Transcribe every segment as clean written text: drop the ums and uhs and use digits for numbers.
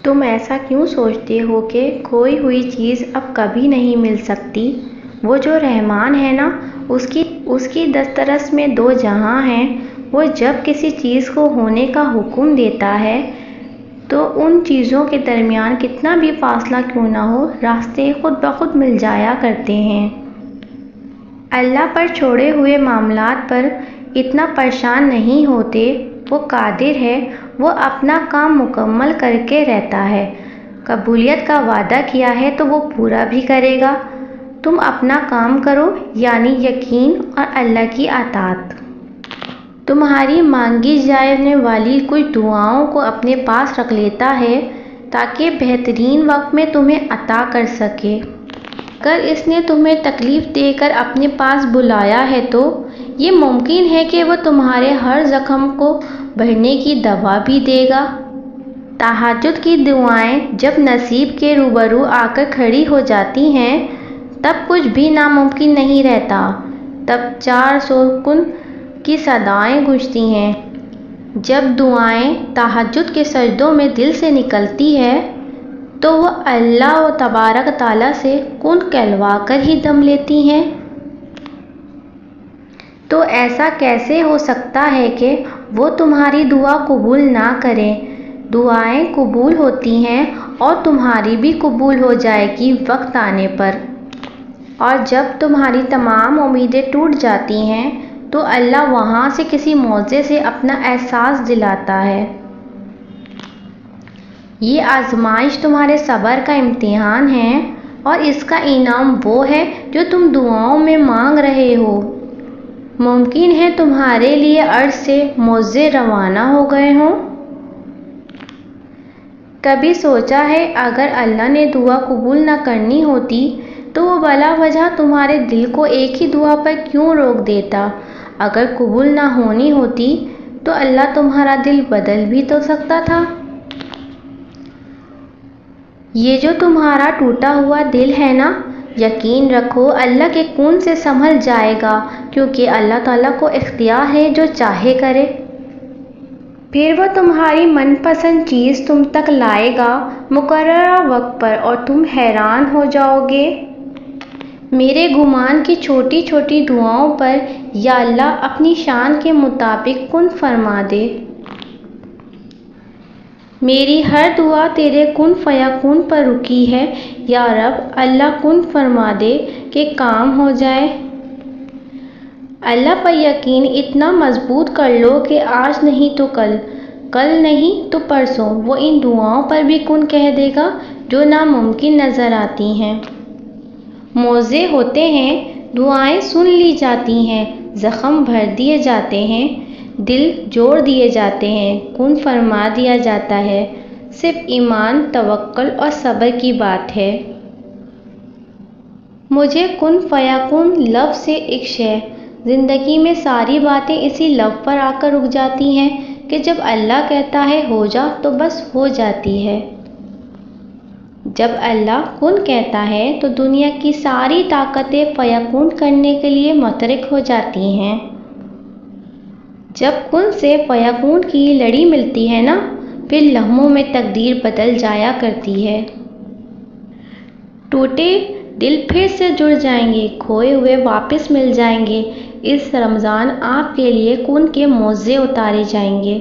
تم ایسا کیوں سوچتے ہو کہ کھوئی ہوئی چیز اب کبھی نہیں مل سکتی؟ وہ جو رحمان ہے نا، اس کی دسترس میں دو جہاں ہیں۔ وہ جب کسی چیز کو ہونے کا حکم دیتا ہے تو ان چیزوں کے درمیان کتنا بھی فاصلہ کیوں نہ ہو، راستے خود بخود مل جایا کرتے ہیں۔ اللہ پر چھوڑے ہوئے معاملات پر اتنا پریشان نہیں ہوتے۔ وہ قادر ہے، وہ اپنا کام مکمل کر کے رہتا ہے۔ قبولیت کا وعدہ کیا ہے تو وہ پورا بھی کرے گا۔ تم اپنا کام کرو، یعنی یقین اور اللہ کی اطاعت۔ تمہاری مانگی جانے والی کچھ دعاؤں کو اپنے پاس رکھ لیتا ہے تاکہ بہترین وقت میں تمہیں عطا کر سکے۔ اگر اس نے تمہیں تکلیف دے کر اپنے پاس بلایا ہے تو یہ ممکن ہے کہ وہ تمہارے ہر زخم کو بھرنے کی دوا بھی دے گا۔ تہجد کی دعائیں جب نصیب کے روبرو آ کر کھڑی ہو جاتی ہیں تب کچھ بھی ناممکن نہیں رہتا۔ تب چار سکون کی صدائیں گونجتی ہیں۔ جب دعائیں تہجد کے سجدوں میں دل سے نکلتی ہیں تو وہ اللہ تبارک تعالیٰ سے کن کہلوا کر ہی دم لیتی ہیں۔ تو ایسا کیسے ہو سکتا ہے کہ وہ تمہاری دعا قبول نہ کریں؟ دعائیں قبول ہوتی ہیں اور تمہاری بھی قبول ہو جائے گی وقت آنے پر۔ اور جب تمہاری تمام امیدیں ٹوٹ جاتی ہیں تو اللہ وہاں سے کسی معجزے سے اپنا احساس دلاتا ہے۔ یہ آزمائش تمہارے صبر کا امتحان ہے اور اس کا انعام وہ ہے جو تم دعاؤں میں مانگ رہے ہو۔ ممکن ہے تمہارے لیے عرش سے معجزے روانہ ہو گئے ہوں۔ کبھی سوچا ہے اگر اللہ نے دعا قبول نہ کرنی ہوتی تو وہ بلا وجہ تمہارے دل کو ایک ہی دعا پر کیوں روک دیتا؟ اگر قبول نہ ہونی ہوتی تو اللہ تمہارا دل بدل بھی تو سکتا تھا۔ یہ جو تمہارا ٹوٹا ہوا دل ہے نا، یقین رکھو اللہ کے کون سے سنبھل جائے گا، کیونکہ اللہ تعالیٰ کو اختیار ہے جو چاہے کرے۔ پھر وہ تمہاری من پسند چیز تم تک لائے گا مقررہ وقت پر اور تم حیران ہو جاؤ گے۔ میرے گمان کی چھوٹی چھوٹی دعاؤں پر یا اللہ اپنی شان کے مطابق کن فرما دے۔ میری ہر دعا تیرے کن فیکون پر رکی ہے یا رب، اللہ کن فرما دے کہ کام ہو جائے۔ اللہ پر یقین اتنا مضبوط کر لو کہ آج نہیں تو کل، کل نہیں تو پرسوں وہ ان دعاؤں پر بھی کن کہہ دے گا جو ناممکن نظر آتی ہیں۔ معجزے ہوتے ہیں، دعائیں سن لی جاتی ہیں، زخم بھر دیے جاتے ہیں، دل جوڑ دیے جاتے ہیں، کن فرما دیا جاتا ہے۔ صرف ایمان، توکل اور صبر کی بات ہے۔ مجھے کن فیکون لفظ سے عشق ہے۔ زندگی میں ساری باتیں اسی لفظ پر آ کر رک جاتی ہیں کہ جب اللہ کہتا ہے ہو جا تو بس ہو جاتی ہے۔ جب اللہ کن کہتا ہے تو دنیا کی ساری طاقتیں فیکون کرنے کے لیے متحرک ہو جاتی ہیں۔ جب کن سے فیکون کی لڑی ملتی ہے نا، پھر لمحوں میں تقدیر بدل جایا کرتی ہے۔ ٹوٹے دل پھر سے جڑ جائیں گے، کھوئے ہوئے واپس مل جائیں گے۔ اس رمضان آپ کے لیے کن کے معجزے اتارے جائیں گے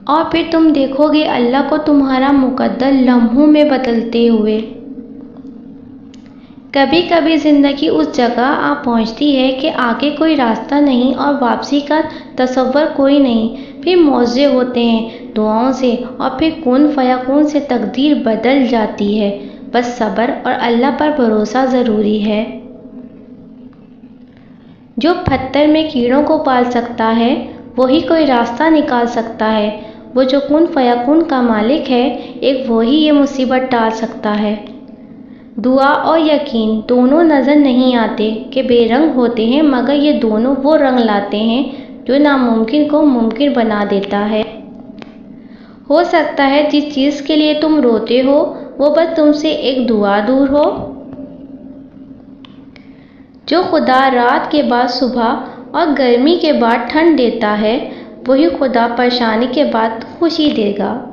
اور پھر تم دیکھو گے اللہ کو تمہارا مقدر لمحوں میں بدلتے ہوئے۔ کبھی کبھی زندگی اس جگہ آ پہنچتی ہے کہ آگے کوئی راستہ نہیں اور واپسی کا تصور کوئی نہیں، پھر معجزے ہوتے ہیں دعاؤں سے اور پھر کن فیکون سے تقدیر بدل جاتی ہے۔ بس صبر اور اللہ پر بھروسہ ضروری ہے۔ جو پتھر میں کیڑوں کو پال سکتا ہے وہی کوئی راستہ نکال سکتا ہے۔ وہ جو کن فیکون کا مالک ہے، ایک وہی یہ مصیبت ٹال سکتا ہے۔ دعا اور یقین دونوں نظر نہیں آتے کہ بے رنگ ہوتے ہیں، مگر یہ دونوں وہ رنگ لاتے ہیں جو ناممکن کو ممکن بنا دیتا ہے۔ ہو سکتا ہے جس چیز کے لیے تم روتے ہو وہ بس تم سے ایک دعا دور ہو۔ جو خدا رات کے بعد صبح اور گرمی کے بعد ٹھنڈ دیتا ہے، وہی خدا پریشانی کے بعد خوشی دے گا۔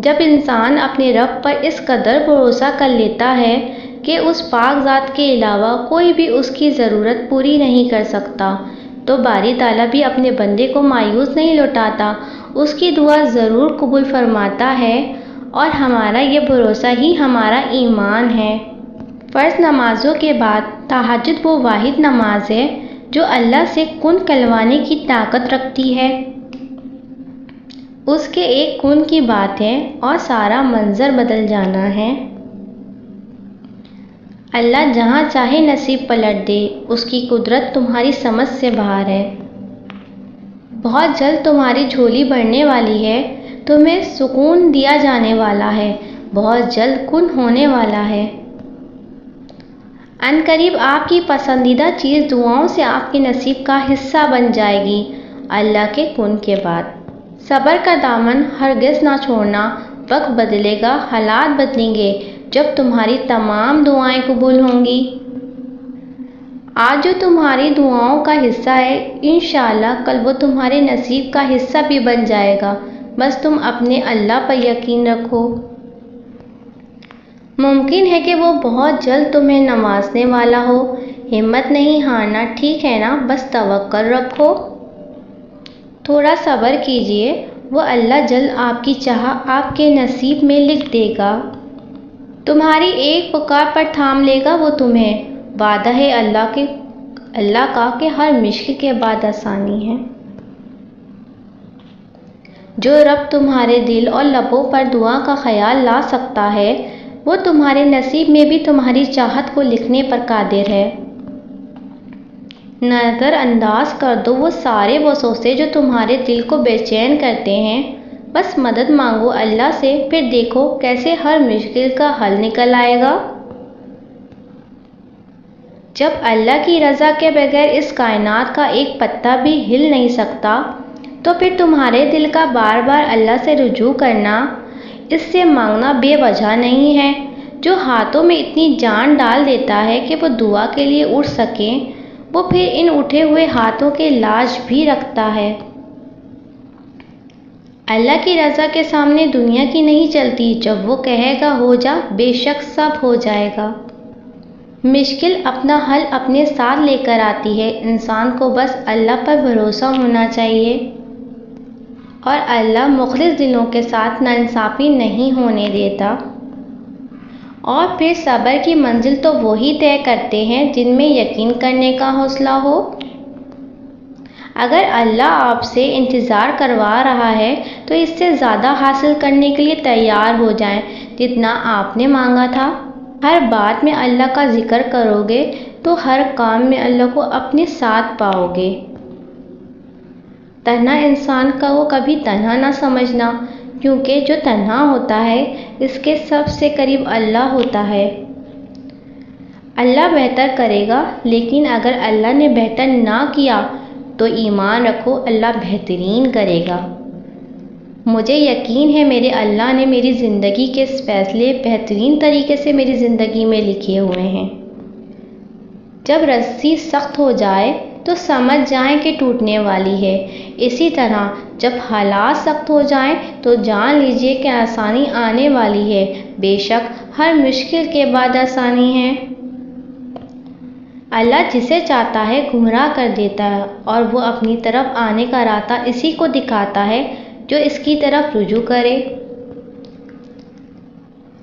جب انسان اپنے رب پر اس قدر بھروسہ کر لیتا ہے کہ اس پاک ذات کے علاوہ کوئی بھی اس کی ضرورت پوری نہیں کر سکتا، تو باری تعالیٰ بھی اپنے بندے کو مایوس نہیں لوٹاتا، اس کی دعا ضرور قبول فرماتا ہے، اور ہمارا یہ بھروسہ ہی ہمارا ایمان ہے۔ فرض نمازوں کے بعد تہجد وہ واحد نماز ہے جو اللہ سے کن کہلوانے کی طاقت رکھتی ہے۔ اس کے ایک کن کی بات ہے اور سارا منظر بدل جانا ہے۔ اللہ جہاں چاہے نصیب پلٹ دے، اس کی قدرت تمہاری سمجھ سے باہر ہے۔ بہت جلد تمہاری جھولی بھرنے والی ہے، تمہیں سکون دیا جانے والا ہے، بہت جلد کن ہونے والا ہے۔ عنقریب آپ کی پسندیدہ چیز دعاؤں سے آپ کے نصیب کا حصہ بن جائے گی۔ اللہ کے کن کے بعد صبر کا دامن ہرگز نہ چھوڑنا، وقت بدلے گا، حالات بدلیں گے جب تمہاری تمام دعائیں قبول ہوں گی۔ آج جو تمہاری دعاؤں کا حصہ ہے، انشاءاللہ کل وہ تمہارے نصیب کا حصہ بھی بن جائے گا، بس تم اپنے اللہ پر یقین رکھو۔ ممکن ہے کہ وہ بہت جلد تمہیں نوازنے والا ہو، ہمت نہیں ہارنا، ٹھیک ہے نا، بس توکل رکھو۔ تھوڑا صبر کیجئے، وہ اللہ جلد آپ کی چاہ آپ کے نصیب میں لکھ دے گا۔ تمہاری ایک پکار پر تھام لے گا وہ تمہیں۔ وعدہ ہے اللہ کا کہ ہر مشکل کے بعد آسانی ہے۔ جو رب تمہارے دل اور لبوں پر دعا کا خیال لا سکتا ہے، وہ تمہارے نصیب میں بھی تمہاری چاہت کو لکھنے پر قادر ہے۔ نظر انداز کر دو وہ سارے وسوسے جو تمہارے دل کو بے چین کرتے ہیں، بس مدد مانگو اللہ سے، پھر دیکھو کیسے ہر مشکل کا حل نکل آئے گا۔ جب اللہ کی رضا کے بغیر اس کائنات کا ایک پتا بھی ہل نہیں سکتا، تو پھر تمہارے دل کا بار بار اللہ سے رجوع کرنا، اس سے مانگنا بے وجہ نہیں ہے۔ جو ہاتھوں میں اتنی جان ڈال دیتا ہے کہ وہ دعا کے لیے اٹھ سکیں، وہ پھر ان اٹھے ہوئے ہاتھوں کے لاج بھی رکھتا ہے۔ اللہ کی رضا کے سامنے دنیا کی نہیں چلتی، جب وہ کہے گا ہو جا، بے شک سب ہو جائے گا۔ مشکل اپنا حل اپنے ساتھ لے کر آتی ہے، انسان کو بس اللہ پر بھروسہ ہونا چاہیے، اور اللہ مخلص دلوں کے ساتھ ناانصافی نہیں ہونے دیتا۔ اور پھر صبر کی منزل تو وہی طے کرتے ہیں جن میں یقین کرنے کا حوصلہ ہو۔ اگر اللہ آپ سے انتظار کروا رہا ہے تو اس سے زیادہ حاصل کرنے کے لیے تیار ہو جائیں جتنا آپ نے مانگا تھا۔ ہر بات میں اللہ کا ذکر کرو گے تو ہر کام میں اللہ کو اپنے ساتھ پاؤ گے۔ تنہا انسان کو کبھی تنہا نہ سمجھنا، کیونکہ جو تنہا ہوتا ہے اس کے سب سے قریب اللہ ہوتا ہے۔ اللہ بہتر کرے گا، لیکن اگر اللہ نے بہتر نہ کیا تو ایمان رکھو اللہ بہترین کرے گا۔ مجھے یقین ہے میرے اللہ نے میری زندگی کے فیصلے بہترین طریقے سے میری زندگی میں لکھے ہوئے ہیں۔ جب رسی سخت ہو جائے تو سمجھ جائیں کہ ٹوٹنے والی ہے، اسی طرح جب حالات سخت ہو جائیں تو جان لیجئے کہ آسانی آنے والی ہے، بے شک ہر مشکل کے بعد آسانی ہے۔ اللہ جسے چاہتا ہے گمراہ کر دیتا ہے، اور وہ اپنی طرف آنے کا راستہ اسی کو دکھاتا ہے جو اس کی طرف رجوع کرے۔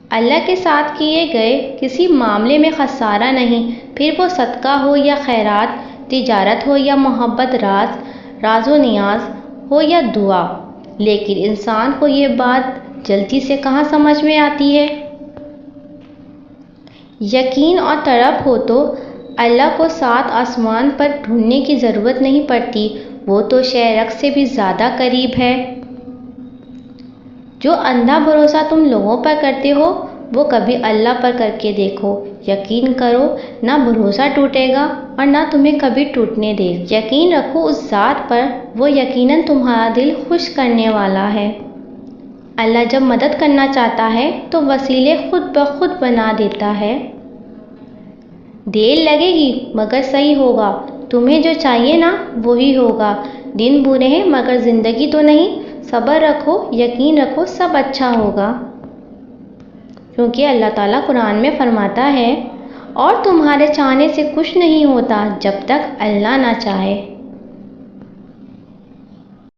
اللہ کے ساتھ کیے گئے کسی معاملے میں خسارہ نہیں، پھر وہ صدقہ ہو یا خیرات، تجارت ہو یا محبت، راز و نیاز ہو یا دعا۔ لیکن انسان کو یہ بات جلدی سے کہاں سمجھ میں آتی ہے۔ یقین اور طرف ہو تو اللہ کو سات آسمان پر ڈھونڈنے کی ضرورت نہیں پڑتی، وہ تو شہرک سے بھی زیادہ قریب ہے۔ جو اندھا بھروسہ تم لوگوں پر کرتے ہو وہ کبھی اللہ پر کر کے دیکھو، یقین کرو نہ بھروسہ ٹوٹے گا اور نہ تمہیں کبھی ٹوٹنے دے۔ یقین رکھو اس ذات پر، وہ یقیناً تمہارا دل خوش کرنے والا ہے۔ اللہ جب مدد کرنا چاہتا ہے تو وسیلے خود بخود بنا دیتا ہے۔ دیر لگے گی مگر صحیح ہوگا، تمہیں جو چاہیے نا وہی ہوگا۔ دن برے ہیں مگر زندگی تو نہیں، صبر رکھو، یقین رکھو، سب اچھا ہوگا۔ کیونکہ اللہ تعالیٰ قرآن میں فرماتا ہے اور تمہارے چاہنے سے کچھ نہیں ہوتا جب تک اللہ نہ چاہے۔